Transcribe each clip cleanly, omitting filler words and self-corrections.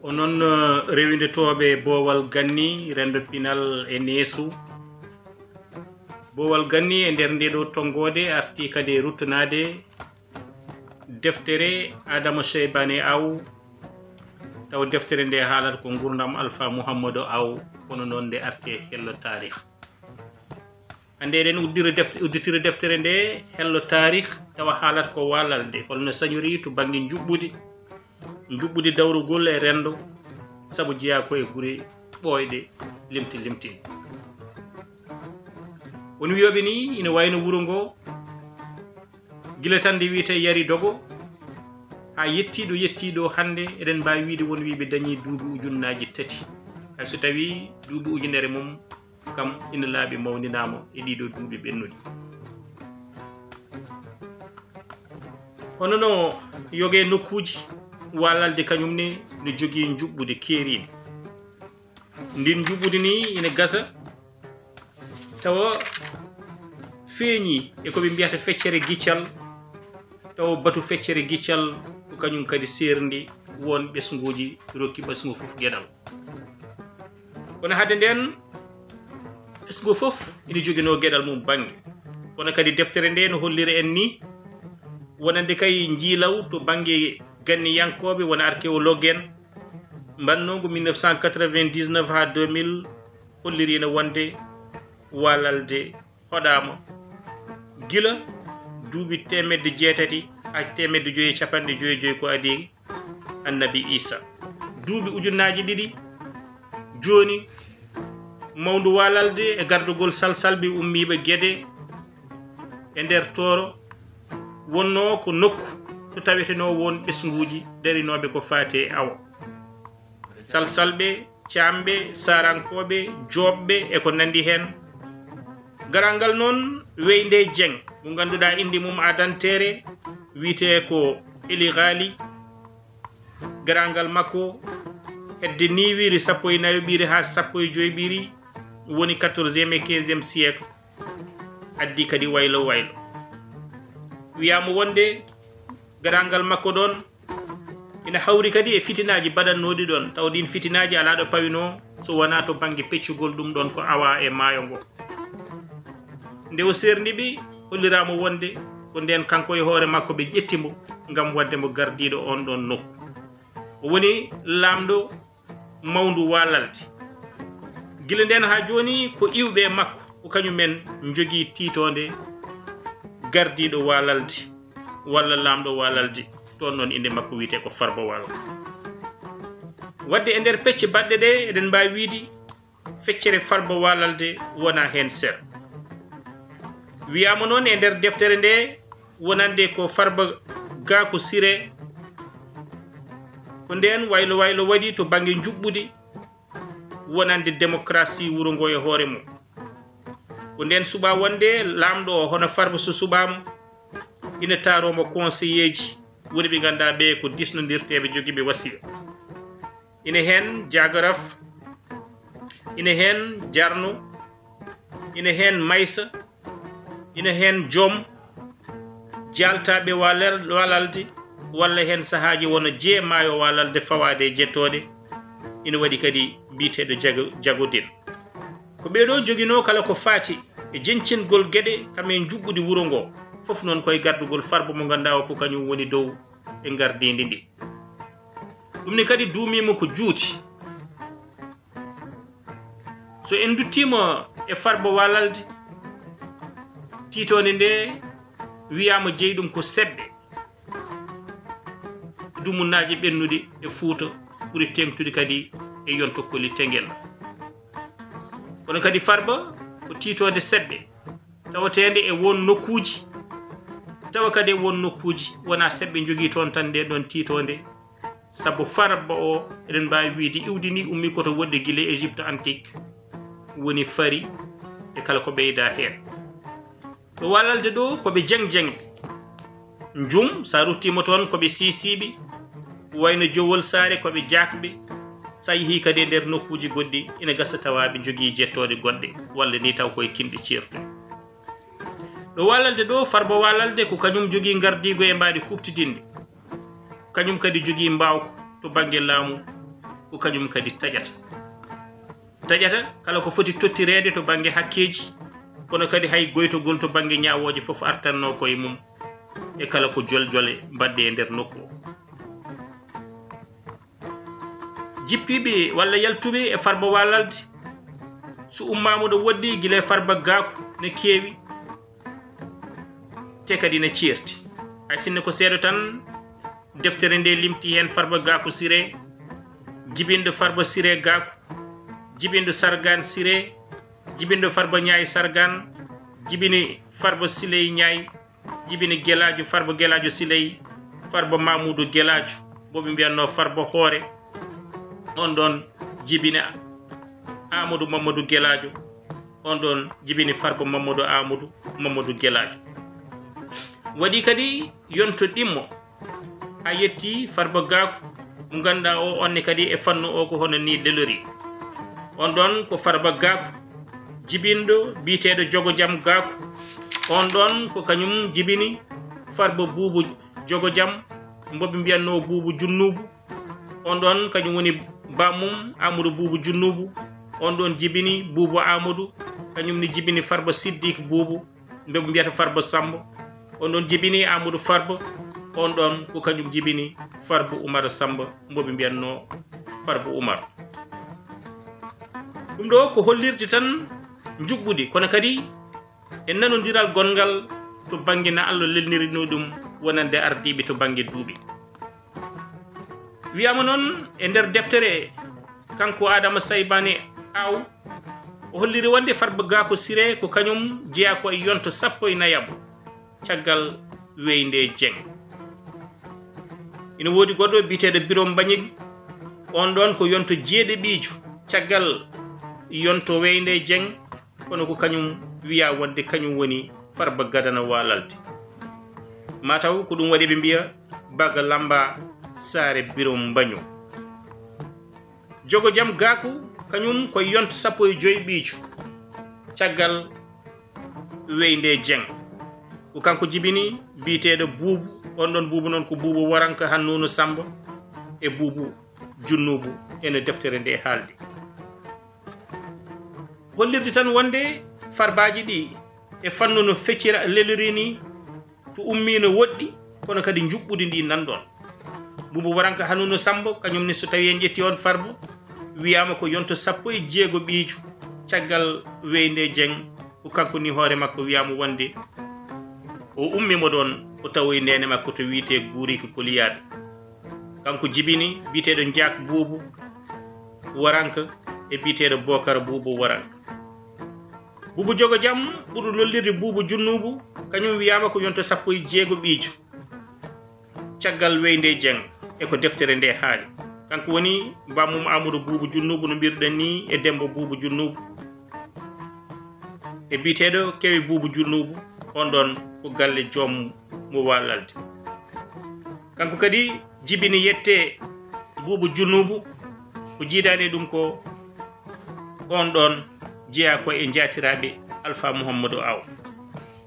onon rewindetoɓe boowal ganni rendo pinal e neesu boowal ganni e nder ndeɗo tongode arti kadi ruttanade deftere Adama Cheybane Aw taw deftere nde haalata ko gurdam Alpha Mouhamadou Aw kono noon nde arti e hello tarikh hande eɗen udditira deftere nde hello tarikh tawa haalata ko walal nde holno sañori to banggue juɓɓudi dawrugol e rendo saabu jeeya ko e guure ɓoyɗe limti woni wiyoɓe ni ina wayno wuuro ngo gila tan nde wiyete yari dogo ha yettiɗo hande eɗen mbawi wiide won wiɓe dañi duuɓi ujunnaji 3 hay so tawi duuɓi ujunere mum kam ina laaɓi mawninama e ɗiɗo duuɓi ɓennuɗi hono no yogue nokkuji walalde kañumne ne jogui juɓɓude keeride ndin juɓɓude ni ina gasa tawa feeñi e koɓe mbiyata feccere giccal tawa batu feccere giccal ko kañum kadi serndi won ɓesguji rokki ɓesgu fof gueɗal kono hadde nden ɓesgu fof ina joguino gueɗal mum banggue kono kadi deftere nde no hollira en ni wonande kay jiilaw to banggue ganniyankoɓe wona archéologue en mbannogo 1999 ha 2000 holliri ene wonde walalde hoɗama gila duuɓi 800 ha 555 ko adi annabi Isa duuɓi ujunnaji 2 joni mawdu walalde e gardugol salsalɓe ummiɓe gueɗe e nder toro wonno ko nokku to taweteno won ɓesguji darinoɓe ko fate awa salsalɓe camɓe sarankoɓe joɓɓe e ko nandi hen garangal noon Weynde Dieng mo ganduɗa indi mum adantere wiite ko Eli Ghali garangal makko hedde niwiri 14 ɓiiri ha 15 ɓiiri woni 14e et 15e siècle addi kadi waylo wiyama wonde garangal makko ɗon ina hawri kadi e fitinaji baɗannoɗi ɗon taw ɗin fitinaji ala ɗo pawino so wona to banggue peccugol ɗum ɗon ko awa e maayo ngo nde o serdiɓe holliramo wonde ko nden kanko e hoore makko ɓe ƴettimo gam waddemo gardiɗo on ɗon nokku o woni lamɗo mawdu walalde guila nden ha joni ko iwɓe makko ko kañumen jogui titode gardiɗo walalde walla lamɗo walalde toon noon inde makko wiyete ko Farba Walo wadde e nder pecce baɗɗe ɗe eɗen mbawi wiide feccere Farba Walalde wona hen seeɗa wiyama noon e nder deftere nde wonande ko Farba ga ko Siré ko nden waylo waɗi to banggue juɓɓude wonande démocratie wuuro ngo e hoore mum ko nden suuɓa wonde lamɗo o hono Farba so suuɓama ina taromo conseiller ji woni ɓe ganduɗa ɓe ko disnodirteɓe joguiɓe wasiya ina hen Jagaraf ina hen Jarno ina hen Maysa ina hen Joom jaltaɓe walalde walla hen sahaji wona jeemayo walalde fawade e jettode ina waɗi kadi mbiteɗo jagodin ko ɓeɗo joguino kala ko faati e jencingol gueɗe kamen juɓɓudi wuuro ngo fof noon koye gardugol Farba mo ganduɗa o ko kañum woni dow e gardidi ndi ɗum ni kadi duumima ko juuti so en duttima e Farba Walalde titode nde wiyama jeeyi ɗum ko seɓɓe dumunnaji ɓennude e Fouta ɓuuri tengtude kadi e yontokoli Tenguel kono kadi Farba ko titode seɓɓe tawatede e won nokkuji tawa kadi won nokkuji wona seɓɓe jogui toon tan nde ɗon titode saabu Farba o eɗen mbawi wiide iwdini ummi koto woɗɗe guila Égypte antique woni fari e kala ko ɓeyda hen ɗo Walalde ɗo koɓe jeng jum sa ruttima toon koɓe sisiɓe wayno Jowol Saare koɓe jakɓe sa yeehi kadi e nder nokkuji goɗɗi ina gasa tawaɓe jogui jettode goɗɗe walla ni taw koye kinɗe ceertuɗe ɗo Walalde ɗo Farba Walalde ko kañum jogui gardigo e mbaɗi kuftidinde kañum kadi jogui mbawko to banggue laamu ko kañum kadi taƴata kala ko foti tottirede to banggue hakkeji kono kadi hay goytogol to banggue ñawoje foof artanno koye mum e kala ko joljole mbadde e nder nokku o jippiɓe walla yaltuɓe e farba walalde so ummama ɗo woddi guila farba gaako ne keewi te kadi ne ceerti hay sinno ko seeɗa tan deftere nde limti hen farba gaako siré jibinɗo farba siré gaako jibinɗo sargan siré jibinɗo farba ñaay sargan jibini farba siley ñaay jibini guelajo farba guelajo siley farba mamoudou guelajo boɓe mbiyanno farba hoore on ɗon jibini amadou mamadou guelajo on ɗon jibini farba mamadou guelajo waɗi kadi yonto ɗimmo ha yetti farba gaako mo ganduɗa o onne kadi e fannu o ko hono ni lelori on ɗon ko farba gaako jibinɗo biteɗo jogo jaam gaako on ɗon ko kañum jibini farba buubu jogo jaam mboɓe mbiyanno buubu junnubu on ɗon kañum woni bammum amadou buubu junnubu on ɗon jibini buubu amadou kañum ni jibini farba siddik buubu mbeɓe mbiyata farba samba on ɗon jibini amadou farba on ɗon ko kañum jibini farba oumar samba mboɓe mbiyanno farba oumar ɗum ɗo ko hollirde tan juɓɓudi kono kadi e nanodiral gongal to banggue na Allah lelnirino ɗum wonande ardiɓe to banggue duuɓi wiyama noon e nder deftere kanko Adama Saybani Aw o holliri wonde farba gaako siré ko kañum jeeya ko e yonto 14 caggal Weynde Dieng ina woodi goɗɗo biteɗo Birom Bañigi on ɗon ko yonto 7 caggal yonto Weynde Dieng kono ko kañum wiya wonde kañum woni farba gadana walalde mataw ko ɗum waɗi ɓe mbiya Baga Lamba Saare Birom Baño jogo jaam gaako kañum koye yonto 15 caggal Weynde Dieng ko kanko jibini biteɗo buubu on ɗon buubu noon ko buubu waranka Hannono Samba e buubu junnubu ene deftere nde haalde hollirde tan wonde farbaji ɗi e fannu no feccira lelori ni to ummi no woɗɗi kono kadi juɓɓudi ndi nanɗon buubu waranka Hannono Samba kañum ni so tawi en ƴetti on farba wiyama ko yonto 16 caggal Weynde Dieng ko kanko ni hoore makko wiyama wonde o ummimo ɗon o tawoy nene makko to wiite Guuriki Koliyaɓe kanko jibini biteɗo Ndiak buubu waranka e biteɗo Bocar buubu waranka buubu jogo jaam ɓuuri lollirde buubu junnubu kañum wiyama ko yonto 16 caggal Weynde Dieng e ko deftere nde haali kanko woni bammum Amadou buubu junnubu no mbirɗen ni e Demba buubu junnubu e biteɗo Kewe buubu junnubu on ɗon ko galle joom mo walalde kanko kadi jibini yette buubu junnubu ko jiidani ɗum ko on ɗon jeeya ko e jatiraɓe Alpha Mouhamadou Aw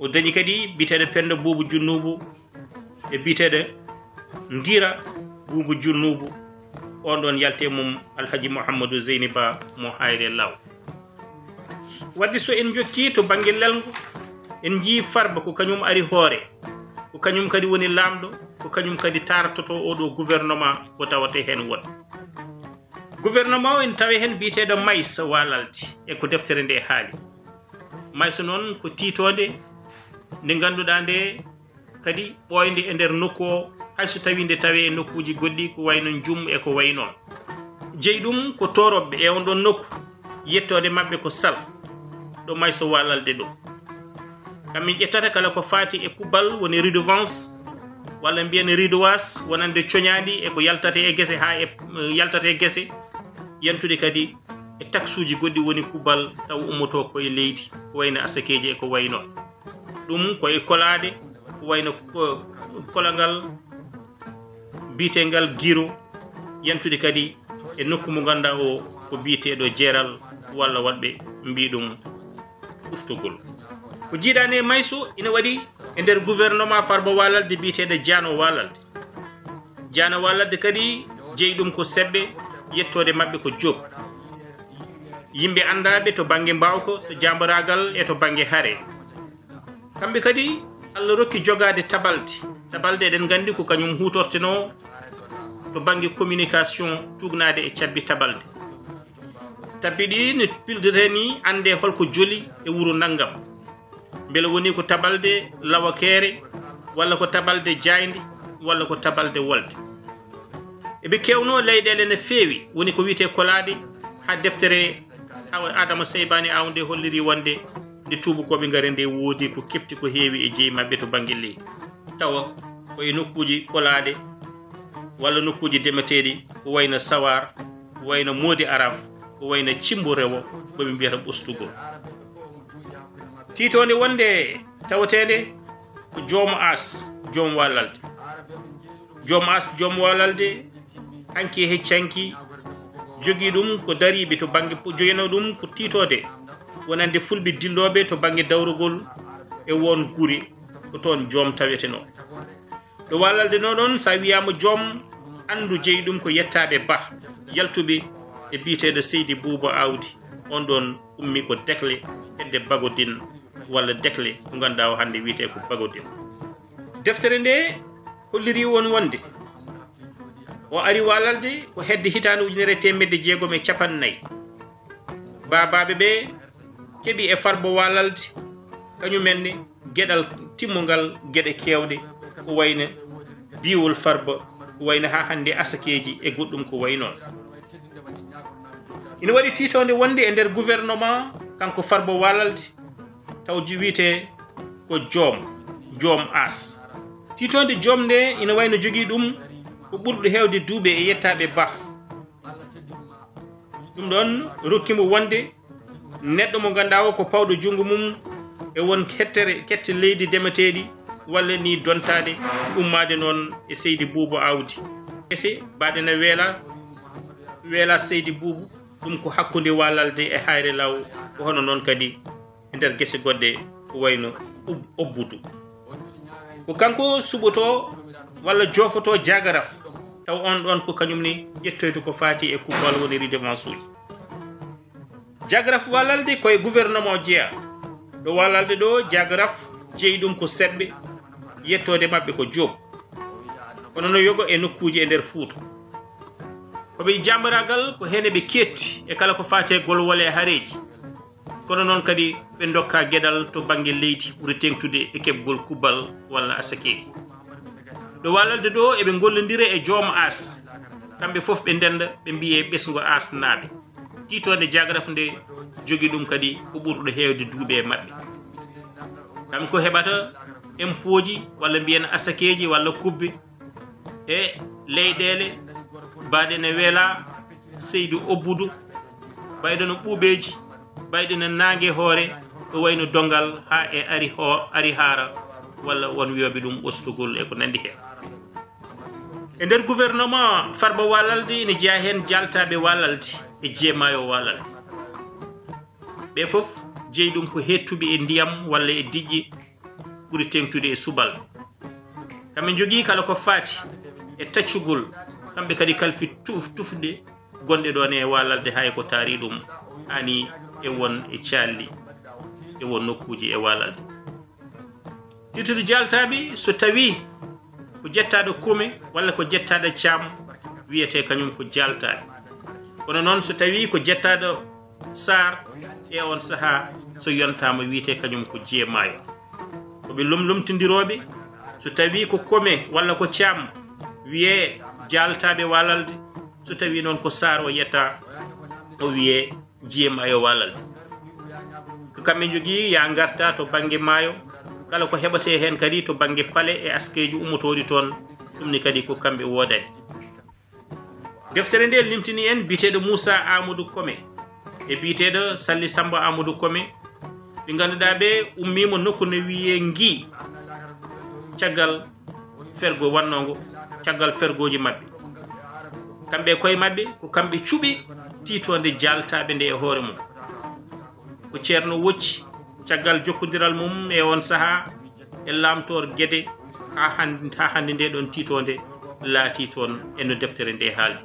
o dañi kadi biteɗo Penda buubu junnubu e biteɗo Ngira buubu junnubu on ɗon yalte mum Alhaji Mouhamadou Zeyni Ba mo Hayre Law wadde so en jokki to banggue lelgo en jii farba ko kañum ari hoore ko kañum kadi woni lamɗo ko kañum kadi tartoto oɗo gouvernement ko tawate hen won gouvernement o en tawi hen biteɗo Maysa walalde e ko deftere nde haali Maysa noon ko titode nde ganduɗa nde kadi ɓoyde e nder nokku o hayso tawi nde tawi e nokkuji goɗɗi ko wayno jum e ko way noon jeeyi ɗum ko toroɓɓe e on ɗon nokku yettode mabɓe ko sal ɗo Maysa walalde ɗo kamin ƴettata kala ko faati e kubbal woni redevance walla mbiyen redevance wonande coñadi e ko yaltate e guese ha e yaltate e guese yantude kadi e taxe uji goɗɗi woni kubbal taw ummoto koye leydi ko wayno asakeji e ko way noon ɗum koye kolade ko wayno kolagal bitengal guiro yantude kadi e nokku mo ganduɗa o ko biteɗo jeeral walla waɗɓe mbi ɗum uftugol ko jiiɗani e Mayso ina waɗi e nder gouvernement Farba Walalde biyeteɗo Diano Walalde kadi jeeyi ɗum ko sebbe yettode mabbe ko job yimbe andabe to bange mbawko to jambaragal e to bange hare kambe kadi Allah rokki jogade tabalde den gandi ko kanyum hutorteno to bange communication tugnade e ciabbi tabalde tabidi ne pildreni ande holko joli e wuro nangam bele woni ko tabalde lawakere walla ko tabalde jayndi walla ko tabalde wolde e be kewno leydele ne fewi woni ko wiite kolade ha deftere Adama Seybani awnde holliri wonde de tubu ko be ngare nde wodi ko kepti ko heewi e jeey mabbe to bangi leydi tawa ko e nokkuji kolade walla nokkuji demetedi ko wayna sawar ko wayna modi araf ko wayna cimbo rewo ko be mbiyata ɓostugo titonde wonde tawatede ko joom as joom walalde joom walalde hanki heccanki jogi dum ko daribe to bangi joyeno dum ko titode wonande fulbe dillobe to bangi dawrugol e won guri ko ton joom taweteno do walalde no don sa wiyama joom andu jeyi dum ko yettabe ba yaltube e biitede Seydi Buuba Awdi on don ummi ko dekle edde bagodin walla dekle ko ganda o hande wiite ko bagodin deftere nde holliri won wonde o ari walalde ko hedde hitande ujunere temedde jeegom e capannayyi babaɓe ɓe keeɓi e farbo walalde kañumenne gueɗal timmogal gueɗe kewɗe ko wayno biwol farba ko wayno ha hande asakeji e goɗɗum ko way noon ina waɗi titonde wonde e nder gouvernement kanko farbo walalde taw wiite ko joom as titonde joom nde ina wayno jogui ɗum ko ɓurɗo hewde duuɓe e yettaɓe ba ɗum ɗon rokkimo wonde neɗɗo mo ganda o ko pawɗo jungo mum e won kette leydi demeteɗi walla ni dontade ummade noon e Seydi Buuba Awdi ese baɗena weela Seydi Buubu ɗum ko hakkude walalde e hayre law ko hono noon kadi e nder guese goɗɗe ko wayno obbudu ko kanko suɓoto walla jofoto jagaraf taw on ɗon ko kañumni ƴettoyto ko fati e kubbal woni redevance uji jagaraf walalde koye gouvernement jeeya ɗo walalde ɗo jagaraf jeeyi ɗum ko seɓɓe yettode mabɓe ko joob kono no yogo e nokkuji e nder Fuuta koɓe jambaragal ko hene ɓe ketti e kala ko fati e golwole e hareji kono noon kadi ɓe dokka gueɗal to banggue leydi ɓuuri tengtude e keɓgol kubbal walla asakeji ɗo walalde ɗo eɓe gollodira e joom as kamɓe foof ɓe ndenda ɓe mbiye ɓesgo as naaɓe titode jagaraf nde jogui ɗum kadi ko ɓurɗo hewde duuɓe e mabɓe kamɓe ko heɓata impôt ji walla mbiyen asakeji walla kubbe e leyɗele baɗe ne weela Seydi Obbudu bayɗo no ɓuuɓeji bayɗo no nangue hoore ɗo wayno dongal ha e ari haara walla won wiyoɓe ɗum ɓostugol e ko nandi hen e nder gouvernement farba walalde ene jeeya hen jaltaɓe walalde e jeemayo walalde ɓe foof jeeyi ɗum ko hettuɓe e ndiyam walla e diƴƴe ɓuuri tengtude e subalɓe kamɓe jogui kala ko fati e taccugol kamɓe kadi kalfi tufde gonɗe ɗon e walalde hay ko taari ɗum hani e won e calli e won nokkuji e walalde titude jaltaɓe so tawi ko jettaɗo kome walla ko jettaɗo caam wiyete kañum ko jaltaɓe kono noon so tawi ko jettaɗo sar e on saaha so yontama wiyete kañum ko jeemayo koɓe lomtidiroɓe so tawi ko kome walla ko caam wiye jaltaɓe walalde so tawi noon ko sar o yetta o wiye jeemayo walalde ko kamɓe jogui ya garta to banggue maayo kala ko heɓate hen kadi to banggue paale e askeji ummotoɗi toon ɗum ni kadi ko kamɓe wodani deftere nde limtini en biteɗo Moussa Amadou Kome e biteɗo Salli Samba Amadou Kome ɓe ganduɗa ɓe ummima nokku no wiye Ngui caggal fergo wannogo caggal fergoji mabɓe kamɓe koye mabɓe ko kamɓe cuuɓi titonde jaltaɓe nde e hoore mum ko ceerno wocci caggal jokkodiral mum e on saaha e lamtor gueɗe ha hande nde ɗon titonde laati toon eno deftere nde haaldi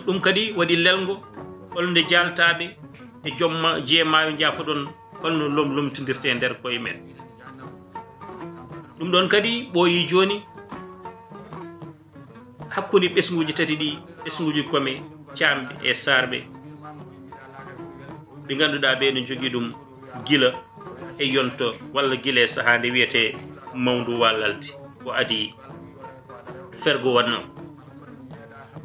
ɗum kadi waɗi lelgo holnde jaltaɓe e jomma jeemayo jaafoɗon holno lomtidirte nder koye men ɗum ɗon kadi ɓooyi joni hakkude ɓesguji tati ɗi ɓesguji kome camɓe e sarɓe ɓe ganduɗa ɓe ne jogui ɗum gila e yonto walla gila e saaha nde wiyete mawdu wallalde ko adi fergo wanno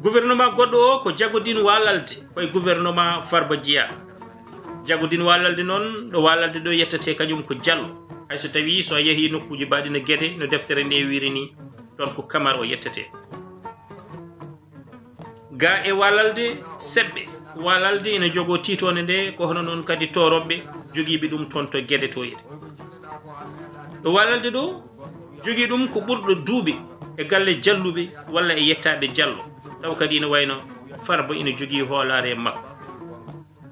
gouvernement goɗɗo o ko jagodin wallalde koye gouvernement Farba Djiya jagodin wallalde noon ɗo wallalde ɗo yettate kañum ko Diallo hayso tawi so yeehi nokkuji mbaɗi no Guédé no deftere nde wiri ni ɗon ko Camara o yettate ga e wallalde seɓɓe wallalde ene jogo titone nde ko hono noon kadi toroɓɓe jogiiɓe ɗum toon to Guédé to yede ɗo wallalde ɗo jogui ɗum ko ɓurɗo duuɓi e galle jalluɓe walla e yettaɓe Diallo taw kadi ine wayno Farba ine jogui hoolare e makko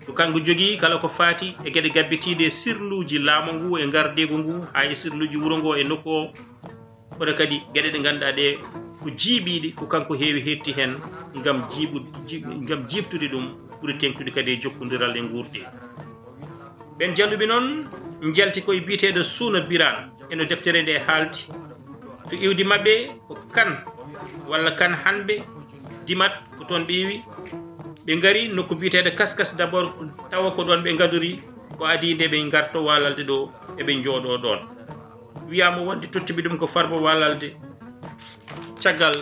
ko kanko jogui kala ko faati e gueɗe gabbitiɗe e sirluji laamu ngu e gardego ngu ha e sirluji wuuro ngo e nokku o kono kadi gueɗe ɗe ganduɗa ɗe ko jiiɓiɗe ko kanko heewi hetti hen gam jibtude ɗum ɓuuri tengtude kadi e jokkodiral e guurde ɓen jalluɓe noon jalti koye biyeteɗo Suuna Birane eno deftere nde haalti to iwdi mabɓe ko Kane walla Kane Hanɓe Dimat ko toon ɓe iwi ɓe gari nokku biyeteɗo Kaskas d' abord tawa ko ɗon ɓe gadori ko adi nde ɓe garto wallalde ɗo eɓe jooɗo ɗon wiyama wonde tottuɓe ɗum ko Farba wallalde caggal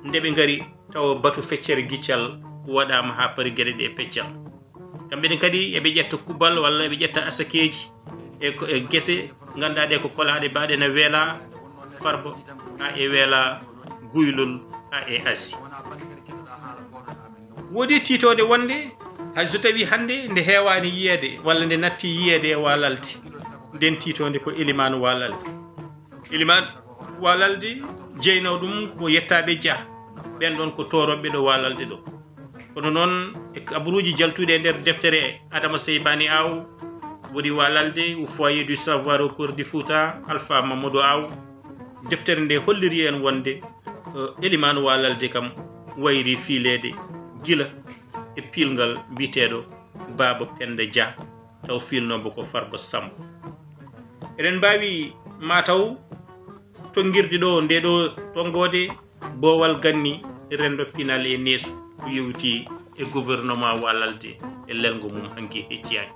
nde ɓe gari tawa batu feccere giccal waɗama ha paari gueɗe ɗe peccal kamɓene kadi eɓe ƴetta kubal walla eɓe ƴetta asakeji e guese ganduɗa ɗe ko kolaɗe baɗe ne weela Farba ha e weela Guylol ha e Assi woodi titode wonde hayso tawi hande nde hewani yiyede walla nde natti yiyede e wallalde nden titode ko Elimane Wallalde Elimane Wallalde jeyno ɗum ko yettaɓe Dia ɓen ɗon ko toroɓe ɗo wallalde ɗo kono noon e kabaruji jaltuɗe e nder deftere Adama Seybani Aw woodi wallalde au foyer du savoir au cours du Fouta Alpha Mamadou Aw deftere nde holliri en wonde Elimane Wallalde kam wayri fiilede gila e pilgal biteɗo Baba Penda Dia taw filnobo ko Farba Samba eɗen mbawi mataw tongirde ɗo nde ɗo tongode boowal ganni rendo pinal e neeso ko yewti e gouvernement Wallalde e lelgo mum hanki hecciyani